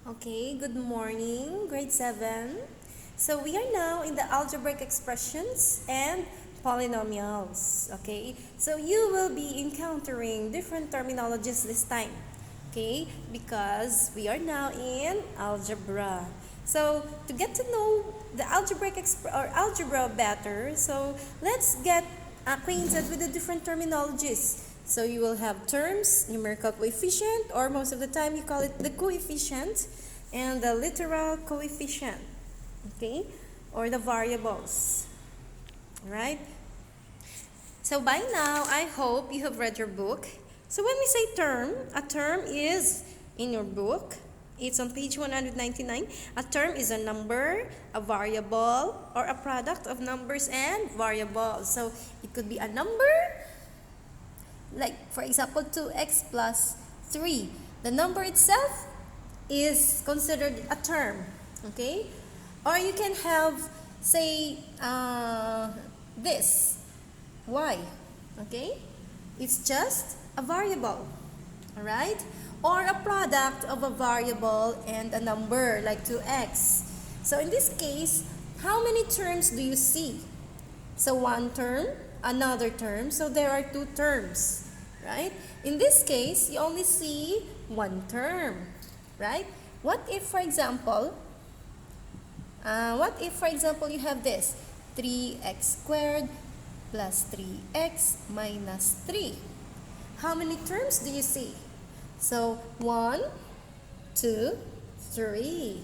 Okay, good morning, grade 7. So we are now in the algebraic expressions and polynomials. Okay, so you will be encountering different terminologies this time. Okay, because we are now in algebra. So to get to know the algebra better, so let's get acquainted with the different terminologies. So you will have terms, numerical coefficient, or most of the time you call it the coefficient, and the literal coefficient, okay, or the variables, right? So by now, I hope you have read your book. So when we say term, a term is in your book. It's on page 199. A term is a number, a variable, or a product of numbers and variables. So it could be a number, like for example 2x plus 3. The number itself is considered a term, okay? Or you can have, say, this, y, okay? It's just a variable, all right? Or a product of a variable and a number, like 2x. So in this case, how many terms do you see? So one term, another term, so there are two terms, right? In this case, you only see one term, right? What if, for example, you have this 3x squared plus 3x minus 3? How many terms do you see? So 1, 2, 3.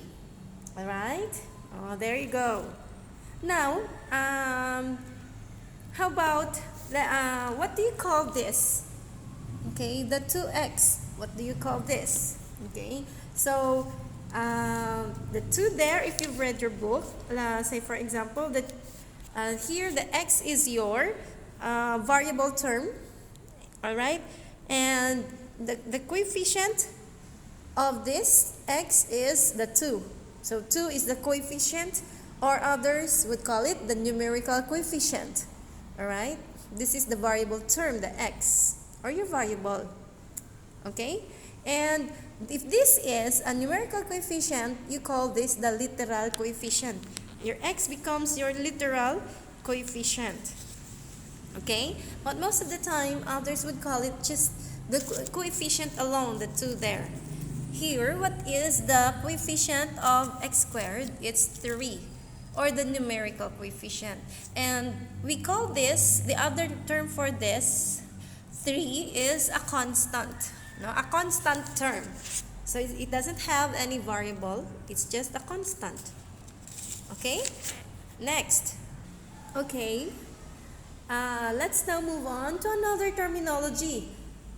All right? Oh, there you go. Now, how about what do you call this? Okay, the 2x. What do you call this? Okay, so the 2 there, if you've read your book, say for example, that here the x is your variable term, all right? And the coefficient of this x is the 2. So 2 is the coefficient, or others would call it the numerical coefficient, all right? This is the variable term, the x, or your variable, okay? And if this is a numerical coefficient, you call this the literal coefficient. Your x becomes your literal coefficient, okay? But most of the time, others would call it just the coefficient alone, the 2 there. Here, what is the coefficient of x squared? It's 3, or the numerical coefficient. And we call this, the other term for this, 3 is a constant. No, a constant term. So it doesn't have any variable. It's just a constant. Okay? Next. Okay. Let's now move on to another terminology.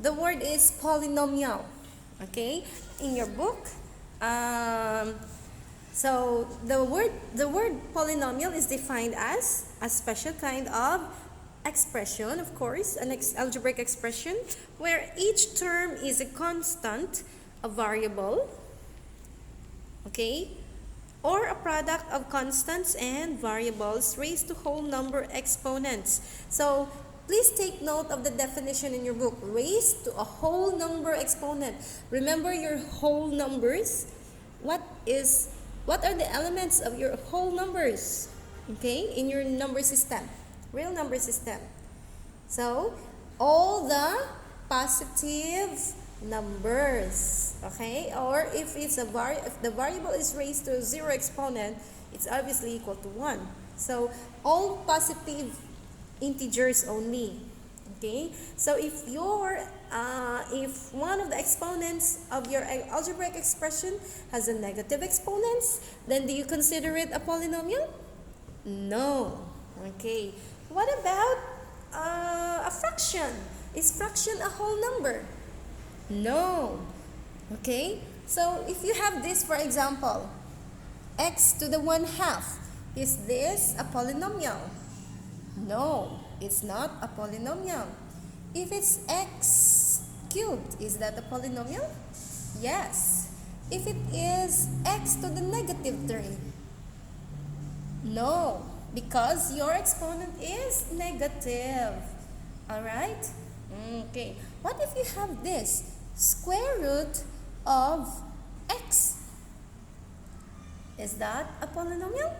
The word is polynomial. Okay? In your book. So the word polynomial is defined as a special kind of expression, of course, an algebraic expression where each term is a constant, a variable, okay, or a product of constants and variables raised to whole number exponents. So please take note of the definition in your book, raised to a whole number exponent. Remember your whole numbers. What are the elements of your whole numbers, okay, in your number system? Real number system. So, all the positive numbers, okay? Or if it's if the variable is raised to a 0 exponent, it's obviously equal to 1. So, all positive integers only, okay? So, if one of the exponents of your algebraic expression has a negative exponents, then do you consider it a polynomial? No. Okay. What about a fraction? Is fraction a whole number? No. Okay? So, if you have this, for example, x to the 1/2, is this a polynomial? No, it's not a polynomial. If it's x cubed, is that a polynomial? Yes. If it is x to the -3, no, because your exponent is negative. Alright? Okay. What if you have this? Square root of x. Is that a polynomial?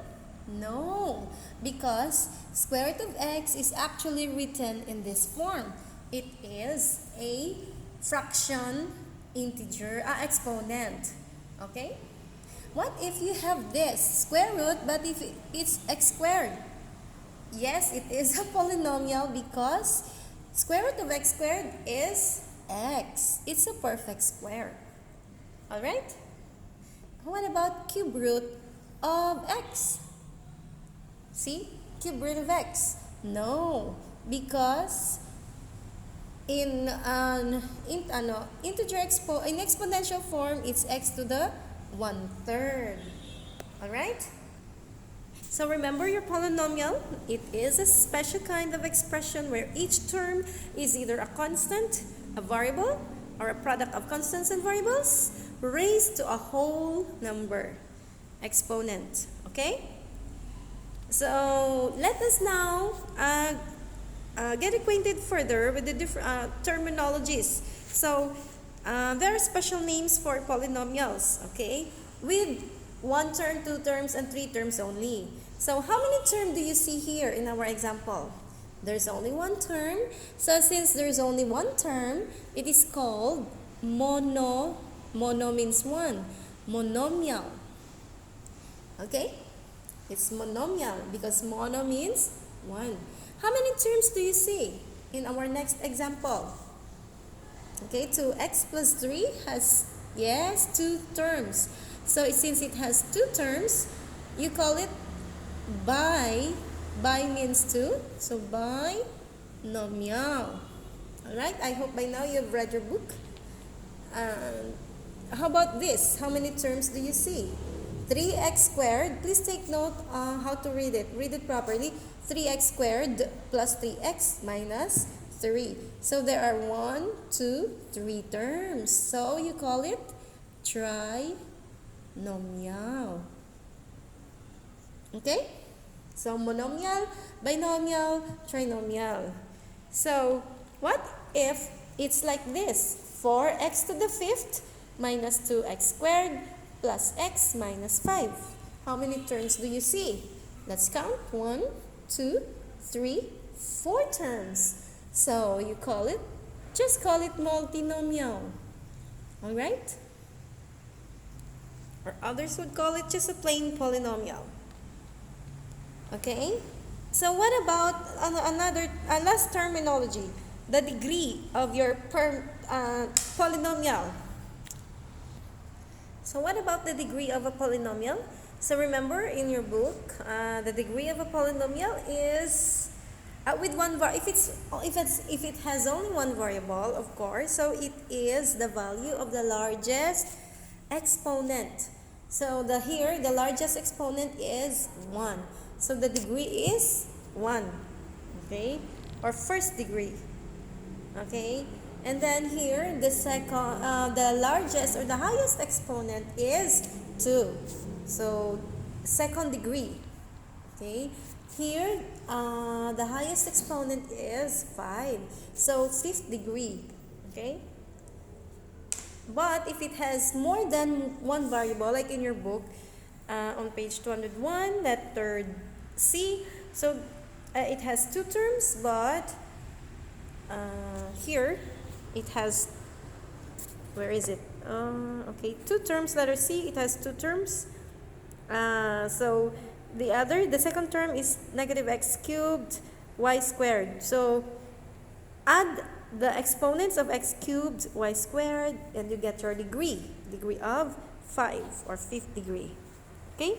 No, because square root of x is actually written in this form. It is a fraction, integer, exponent. Okay? What if you have this square root, but if it's x squared? Yes, it is a polynomial because square root of x squared is x. It's a perfect square. Alright? What about cube root of x? See? Cube root of x. No, because in integer in exponential form, it's x to the 1/3. Alright? So remember your polynomial. It is a special kind of expression where each term is either a constant, a variable, or a product of constants and variables raised to a whole number, exponent. Okay? So let us now get acquainted further with the different terminologies. So there are special names for polynomials, okay, with 1 term, 2 terms, and 3 terms only. So how many terms do you see here in our example? There's only 1 term. So since there's only 1 term, it is called mono. Mono means 1. Monomial. Okay? It's monomial because mono means 1. How many terms do you see in our next example? Okay, 2x plus 3 has, yes, 2 terms. So since it has 2 terms, you call it bi. Bi means 2. So binomial. Alright, I hope by now you've read your book. How about this? How many terms do you see? 3x squared. Please take note how to read it. Read it properly. 3x squared plus 3x minus 3. So there are 1, 2, 3 terms. So you call it trinomial. Okay? So monomial, binomial, trinomial. So what if it's like this? 4x to the 5th minus 2x squared plus x minus 5. How many terms do you see? Let's count. 1, 2, 3, 4 terms. So you call it, just call it multinomial. Alright? Or others would call it just a plain polynomial. Okay? So what about another last terminology? The degree of your polynomial. So what about the degree of a polynomial? So remember in your book, the degree of a polynomial is with one if it has only one variable, of course. So it is the value of the largest exponent. So here the largest exponent is 1. So the degree is 1. Okay, or first degree. Okay. And then here, the largest or the highest exponent is 2. So, second degree. Okay. Here, the highest exponent is 5. So, 5th degree. Okay. But if it has more than one variable, like in your book, on page 201, that third C, so it has 2 terms, but here, it has, where is it? Okay, 2 terms, letter C, it has 2 terms. So the second term is negative x cubed y squared. So add the exponents of x cubed y squared and you get your degree of 5 or 5th degree. Okay?